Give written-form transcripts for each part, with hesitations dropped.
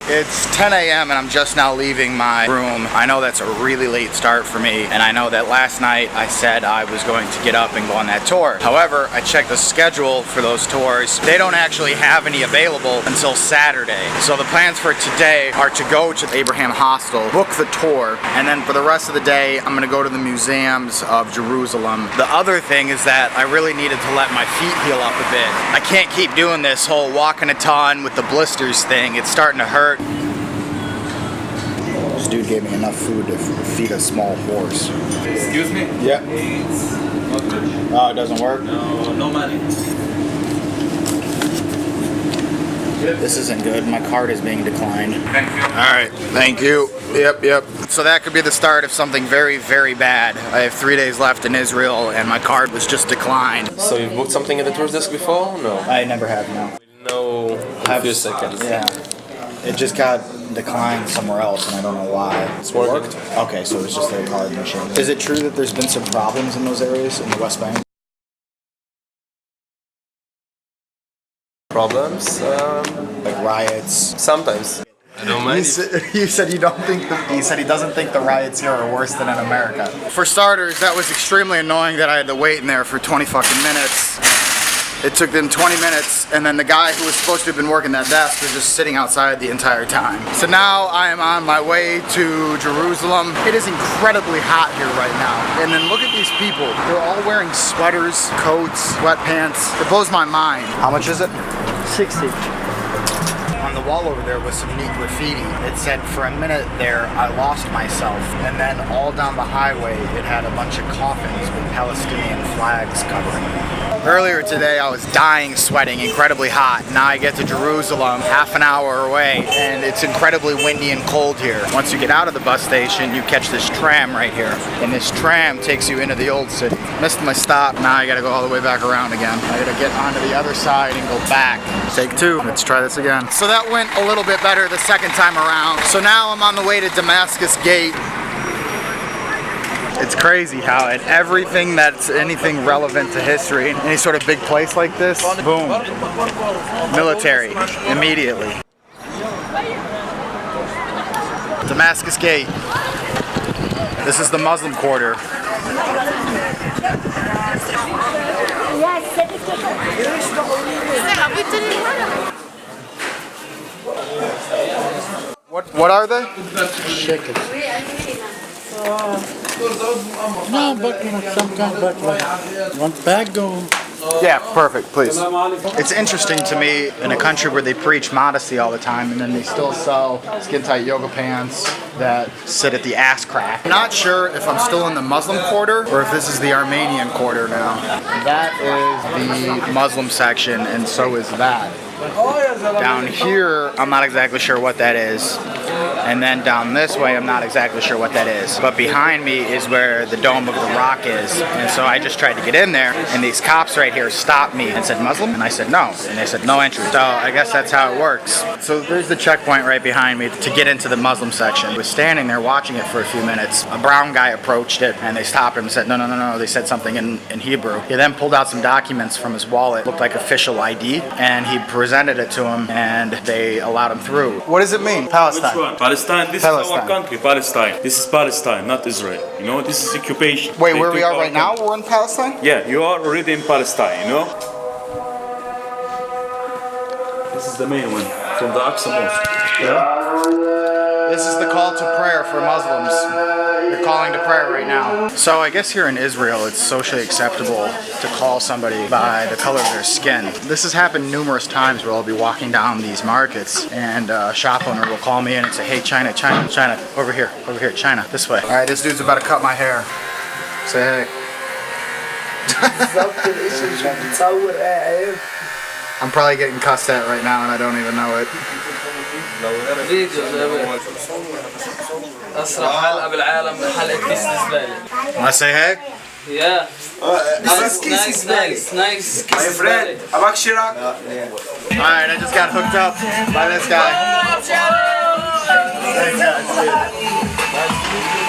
It's 10 a.m. and I'm just now leaving my room. I know that's a really late start for me, and I know that last night I said I was going to get up and go on that tour. However, I checked the schedule for those tours. They don't actually have any available until Saturday. So the plans for today are to go to the Abraham Hostel, book the tour, and then for the rest of the day, I'm gonna go to the museums of Jerusalem. The other thing is that I really needed to let my feet heal up a bit. I can't keep doing this whole walking a ton with the blisters thing. It's starting to hurt. This dude gave me enough food to feed a small horse. Excuse me? Yeah. It's not good. Oh, it doesn't work? No money. This isn't good. My card is being declined. Thank you. Alright, thank you. Yep. So that could be the start of something very, very bad. I have 3 days left in Israel and my card was just declined. So you've booked something at the tour desk before? No. I never have, no. No, in a few seconds. Yeah. It just got declined somewhere else and I don't know why. It's worked? Okay, so it's just their card machine. Is it true that there's been some problems in those areas in the West Bank? Problems? Like riots? Sometimes. I don't mind. You said you don't think he said he doesn't think the riots here are worse than in America. For starters, that was extremely annoying that I had to wait in there for 20 fucking minutes. It took them 20 minutes, and then the guy who was supposed to have been working that desk was just sitting outside the entire time. So now I am on my way to Jerusalem. It is incredibly hot here right now. And then look at these people. They're all wearing sweaters, coats, sweatpants. It blows my mind. How much is it? 60. On the wall over there was some neat graffiti. It said, "For a minute there, I lost myself." And then all down the highway, it had a bunch of coffins with Palestinian flags covering them. Earlier today, I was dying sweating, incredibly hot. Now I get to Jerusalem, half an hour away, and it's incredibly windy and cold here. Once you get out of the bus station, you catch this tram right here. And this tram takes you into the old city. Missed my stop, now I gotta go all the way back around again. I gotta get onto the other side and go back. Take two, let's try this again. So that went a little bit better the second time around. So now I'm on the way to Damascus Gate. It's crazy how at everything that's anything relevant to history, any sort of big place like this, boom, military, immediately. Damascus Gate. This is the Muslim quarter. What are they? Chicken. No, but sometimes, but want bag go. Yeah, perfect, please. It's interesting to me in a country where they preach modesty all the time and then they still sell skin-tight yoga pants that sit at the ass crack. I'm not sure if I'm still in the Muslim quarter or if this is the Armenian quarter now. That is the Muslim section and so is that. Down here, I'm not exactly sure what that is. And then down this way, I'm not exactly sure what that is. But behind me is where the Dome of the Rock is. And so I just tried to get in there, and these cops right here stopped me and said, "Muslim?" And I said, "No." And they said, "No entry." So I guess that's how it works. So there's the checkpoint right behind me to get into the Muslim section. I was standing there watching it for a few minutes. A brown guy approached it, and they stopped him and said, no. They said something in Hebrew. He then pulled out some documents from his wallet, looked like official ID, and he presented it to him, and they allowed him through. What does it mean, Palestine? Which one? Palestine. This Palestine. is our country, Palestine. This is Palestine, not Israel. You know, this is occupation. Wait, They where we took are our right now, country. we're in Palestine? Yeah, you are already in Palestine, you know? This is the main one, from the Aqsa Mosque. Yeah? This is the call to prayer for Muslims. They're calling to prayer right now. So I guess here in Israel, it's socially acceptable to call somebody by the color of their skin. This has happened numerous times where I'll be walking down these markets and a shop owner will call me in and say, "Hey, China, over here, China, this way." All right, this dude's about to cut my hair. Say hey. I'm probably getting cussed at right now and I don't even know it. Wanna say hey? Yeah. Nice. My friend, Abak Shirak. Alright, I just got hooked up by this guy. Thanks, guys.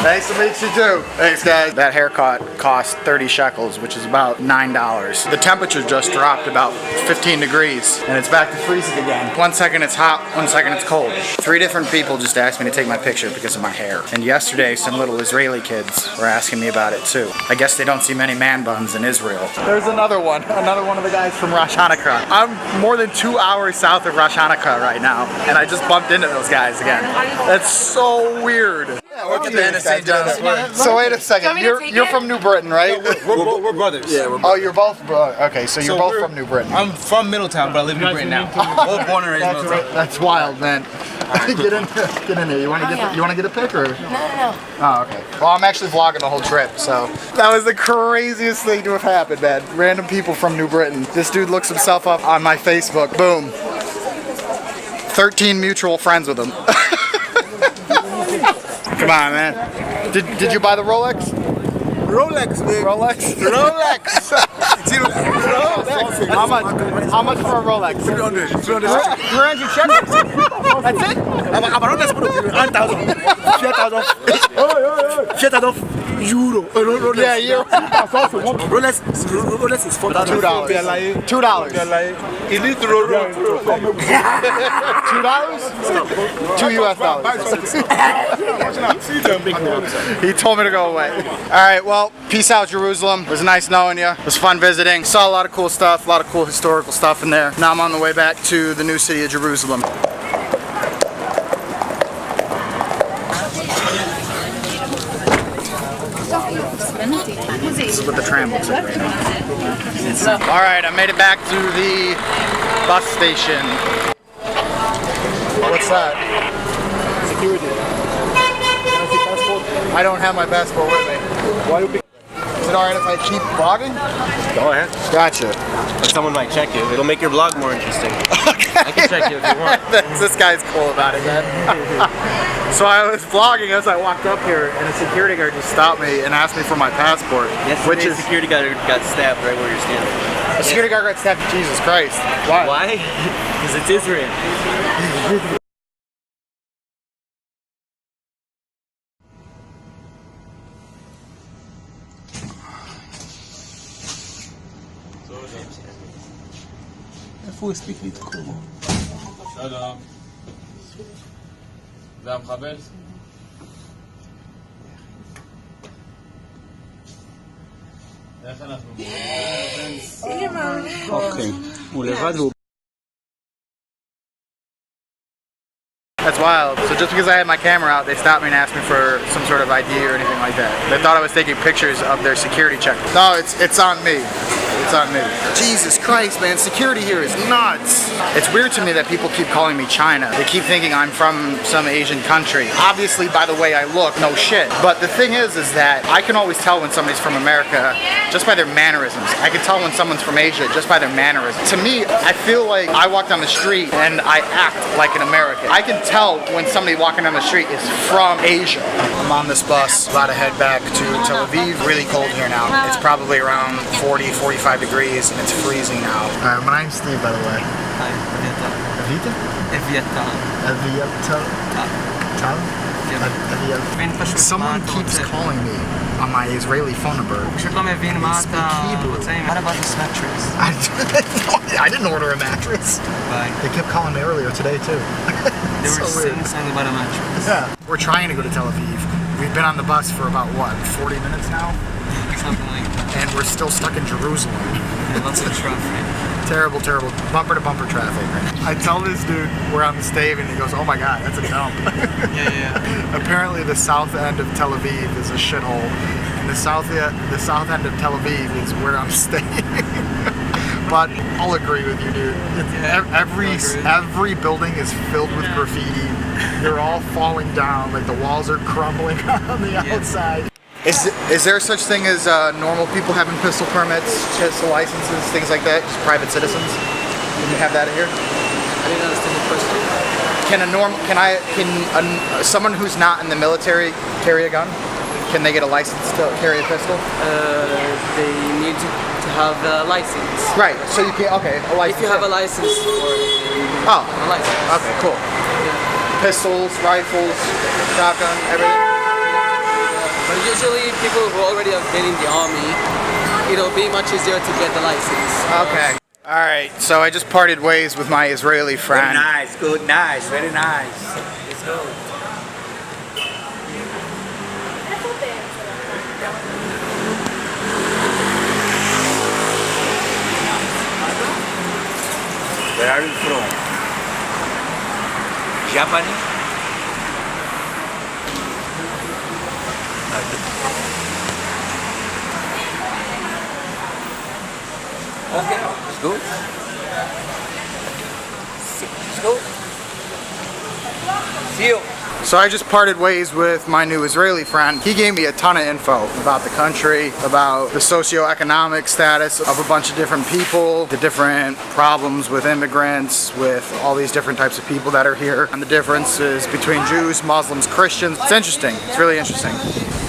Nice to meet you too. Thanks, guys. That haircut cost 30 shekels, which is about $9. The temperature just dropped about 15 degrees, and it's back to freezing again. 1 second it's hot, 1 second it's cold. 3 different people just asked me to take my picture because of my hair. And yesterday, some little Israeli kids were asking me about it too. I guess they don't see many man buns in Israel. There's another one of the guys from Rosh Hashanah. I'm more than 2 hours south of Rosh Hashanah right now, and I just bumped into those guys again. That's so weird. Yeah, we're so wait a second, you're from New Britain, right? We're brothers. Yeah, we're Oh, you're both okay. So you're both from New Britain. I'm from Middletown, but I live in New Britain now. Both born and raised in Middletown. That's wild, man. Get in there. You want to get a pic or? No. Oh, okay. Well, I'm actually vlogging the whole trip, so that was the craziest thing to have happened, man. Random people from New Britain. This dude looks himself up on my Facebook. Boom. 13 mutual friends with him. Come on, man. Did you buy the Rolex? Rolex, man. Rolex? Rolex. How much for a Rolex? 300 shekels. That's it? Euro. Yeah, euro. Rolex is $2. $2. You need to roll. $2? $2 US. He told me to go away. Alright, well, peace out, Jerusalem. It was nice knowing you. It was fun visiting. Saw a lot of cool stuff, a lot of cool historical stuff in there. Now I'm on the way back to the new city of Jerusalem. This is what the tram looks like right now. Alright, I made it back to the bus station. What's that? Security. I don't have my passport with me. Why would Is it alright if I keep vlogging? Go ahead. Gotcha. Someone might check you. It'll make your vlog more interesting. Okay. I can check you if you want. This guy's cool about it, man. So I was vlogging as I walked up here, and a security guard just stopped me and asked me for my passport. Which is security guard got stabbed right where you're standing. A security guard got stabbed. Jesus Christ. Why? Why? Because it's Israel. איפה הוא הספיק לדקור? שלום. זה המחבל? איך אנחנו? אוקיי. הוא לבד והוא... That's wild. So just because I had my camera out, they stopped me and asked me for some sort of ID or anything like that. They thought I was taking pictures of their security check. No, it's on me. It's on me. Jesus Christ, man. Security here is nuts. It's weird to me that people keep calling me China. They keep thinking I'm from some Asian country. Obviously, by the way I look, no shit. But the thing is that I can always tell when somebody's from America just by their mannerisms. I can tell when someone's from Asia just by their mannerisms. To me, I feel like I walk down the street and I act like an American. I can tell when somebody walking down the street is from Asia. I'm on this bus, about to head back to Tel Aviv. Really cold here now. It's probably around 40, 45 degrees and it's freezing now. My name's Steve, by the way. Hi, Evita? Evita? Someone keeps calling me on my Israeli phone number. I didn't order a mattress. They kept calling me earlier today too. They were saying something about a mattress. Yeah. We're trying to go to Tel Aviv. We've been on the bus for about, what, 40 minutes now? Something like that. And we're still stuck in Jerusalem. Yeah, lots of traffic. Terrible, terrible. Bumper to bumper traffic. I tell this dude we're on the stave and he goes, oh my god, that's a dump. Yeah. Apparently the south end of Tel Aviv is a shithole. And the south end of Tel Aviv is where I'm staying. But I'll agree with you, dude. Every building is filled with graffiti. They're all falling down, like the walls are crumbling on the outside. Is there such thing as normal people having pistol permits, pistol licenses, things like that? Just private citizens? Can you have that here? I didn't understand the question. Can someone who's not in the military carry a gun? Can they get a license to carry a pistol? They need to have a license. Right. So you can a license. If you have a license for a license. Okay, cool. Yeah. Pistols, rifles, shotgun, everything. But usually people who already have been in the army, it'll be much easier to get the license. Okay. All right. So I just parted ways with my Israeli friend. Nice, good, nice, very nice. Let's go. Where are you from? Japanese? Okay, it's good. It's good. See you. So I just parted ways with my new Israeli friend. He gave me a ton of info about the country, about the socioeconomic status of a bunch of different people, the different problems with immigrants, with all these different types of people that are here, and the differences between Jews, Muslims, Christians. It's interesting. It's really interesting.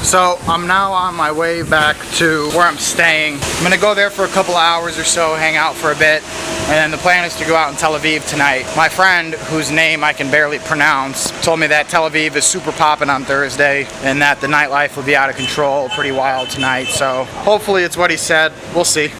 So I'm now on my way back to where I'm staying. I'm gonna go there for a couple of hours or so, hang out for a bit, and then the plan is to go out in Tel Aviv tonight. My friend, whose name I can barely pronounce, told me that Tel Aviv is super popping on Thursday and that the nightlife will be out of control, pretty wild tonight. So hopefully it's what he said. We'll see.